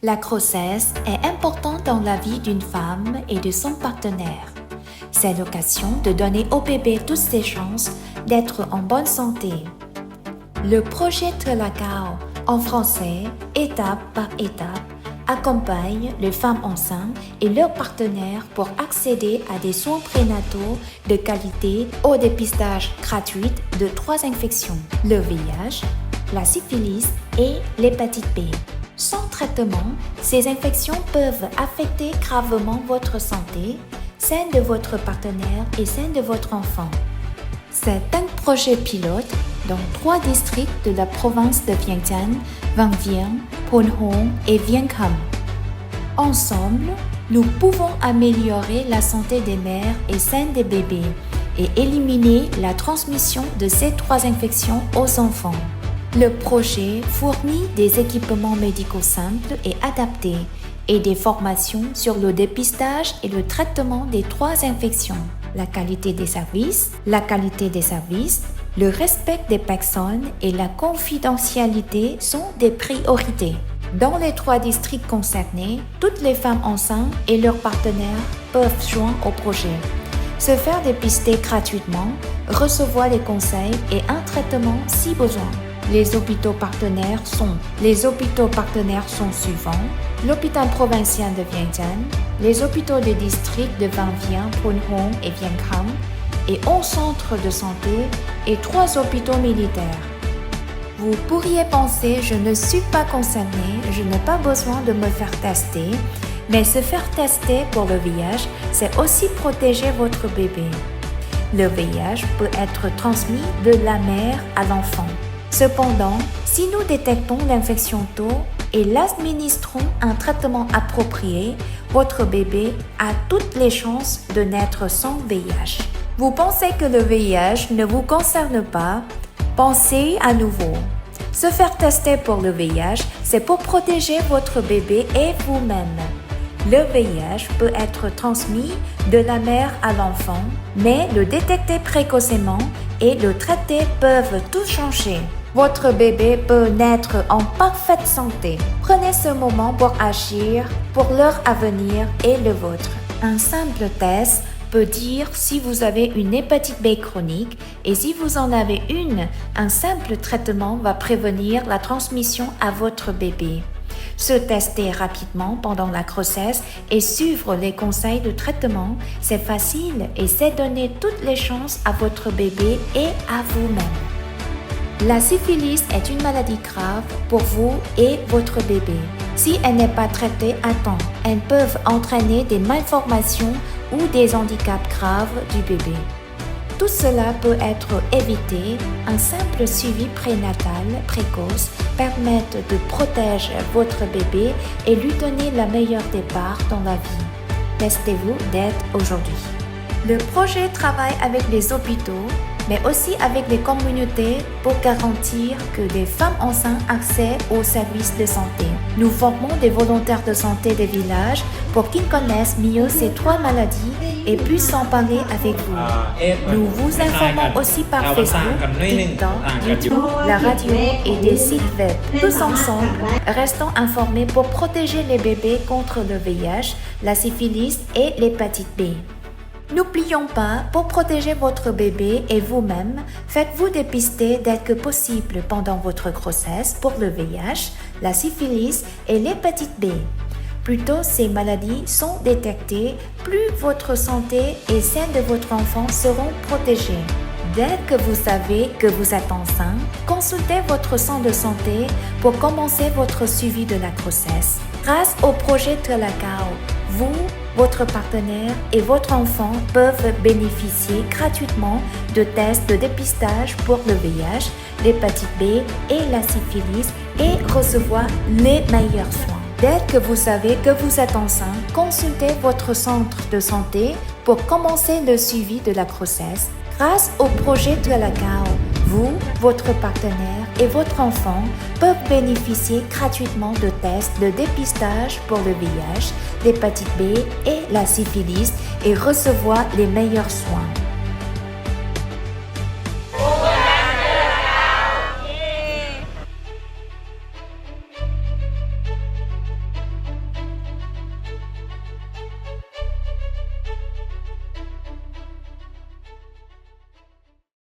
La grossesse est importante dans la vie d'une femme et de son partenaire. C'est l'occasion de donner au bébé toutes ses chances d'être en bonne santé. Le projet Trelacao, en français, étape par étape, accompagne les femmes enceintes et leurs partenaires pour accéder à des soins prénataux de qualité au dépistage gratuit de 3 infections, le VIH, la syphilis et l'hépatite B. Sans traitement, ces infections peuvent affecter gravement votre santé, celle de votre partenaire et celle de votre enfant. C'est un projet pilote dans 3 districts de la province de Vientiane, Vang Vieng, Phôn Hoang et Viêng Kham. Ensemble, nous pouvons améliorer la santé des mères et celle des bébés et éliminer la transmission de ces 3 infections aux enfants. Le projet fournit des équipements médicaux simples et adaptés et des formations sur le dépistage et le traitement des 3 infections. La qualité des services, le respect des personnes et la confidentialité sont des priorités. Dans les 3 districts concernés, toutes les femmes enceintes et leurs partenaires peuvent joindre au projet, se faire dépister gratuitement, recevoir des conseils et un traitement si besoin. Les hôpitaux partenaires sont suivants: l'hôpital provincial de Vientiane, les hôpitaux de district de Vang Vieng, Phôn Hoang et Viêng Kham, et 11 centres de santé et 3 hôpitaux militaires. Vous pourriez penser: je ne suis pas concerné, je n'ai pas besoin de me faire tester, mais se faire tester pour le VIH, c'est aussi protéger votre bébé. Le VIH peut être transmis de la mère à l'enfant. Cependant, si nous détectons l'infection tôt et l'administrons un traitement approprié, votre bébé a toutes les chances de naître sans VIH. Vous pensez que le VIH ne vous concerne pas? Pensez à nouveau. Se faire tester pour le VIH, c'est pour protéger votre bébé et vous-même. Le VIH peut être transmis de la mère à l'enfant, mais le détecter précocement et le traiter peuvent tout changer. Votre bébé peut naître en parfaite santé. Prenez ce moment pour agir pour leur avenir et le vôtre. Un simple test peut dire si vous avez une hépatite B chronique, et si vous en avez une, un simple traitement va prévenir la transmission à votre bébé. Se tester rapidement pendant la grossesse et suivre les conseils de traitement, c'est facile et c'est donner toutes les chances à votre bébé et à vous-même. La syphilis est une maladie grave pour vous et votre bébé. Si elle n'est pas traitée à temps, elles peuvent entraîner des malformations ou des handicaps graves du bébé. Tout cela peut être évité. Un simple suivi prénatal précoce permet de protéger votre bébé et lui donner le meilleur départ dans la vie. Testez-vous dès aujourd'hui. Le projet travaille avec les hôpitaux, mais aussi avec les communautés pour garantir que les femmes enceintes accèdent aux services de santé. Nous formons des volontaires de santé des villages pour qu'ils connaissent mieux ces 3 maladies et puissent en parler avec vous. Nous vous informons aussi par Facebook, TikTok, YouTube, la radio et des sites web. Tous ensemble, restons informés pour protéger les bébés contre le VIH, la syphilis et l'hépatite B. N'oublions pas, pour protéger votre bébé et vous-même, faites-vous dépister dès que possible pendant votre grossesse pour le VIH, la syphilis et l'hépatite B. Plus tôt ces maladies sont détectées, plus votre santé et celle de votre enfant seront protégées. Dès que vous savez que vous êtes enceinte, consultez votre centre de santé pour commencer votre suivi de la grossesse. Grâce au projet Trelacao, vous, votre partenaire et votre enfant peuvent bénéficier gratuitement de tests de dépistage pour le VIH, l'hépatite B et la syphilis et recevoir les meilleurs soins. Dès que vous savez que vous êtes enceinte, consultez votre centre de santé pour commencer le suivi de la grossesse. Grâce au projet Trelacao, vous, votre partenaire et votre enfant peuvent bénéficier gratuitement de tests de dépistage pour le VIH, l'hépatite B et la syphilis et recevoir les meilleurs soins.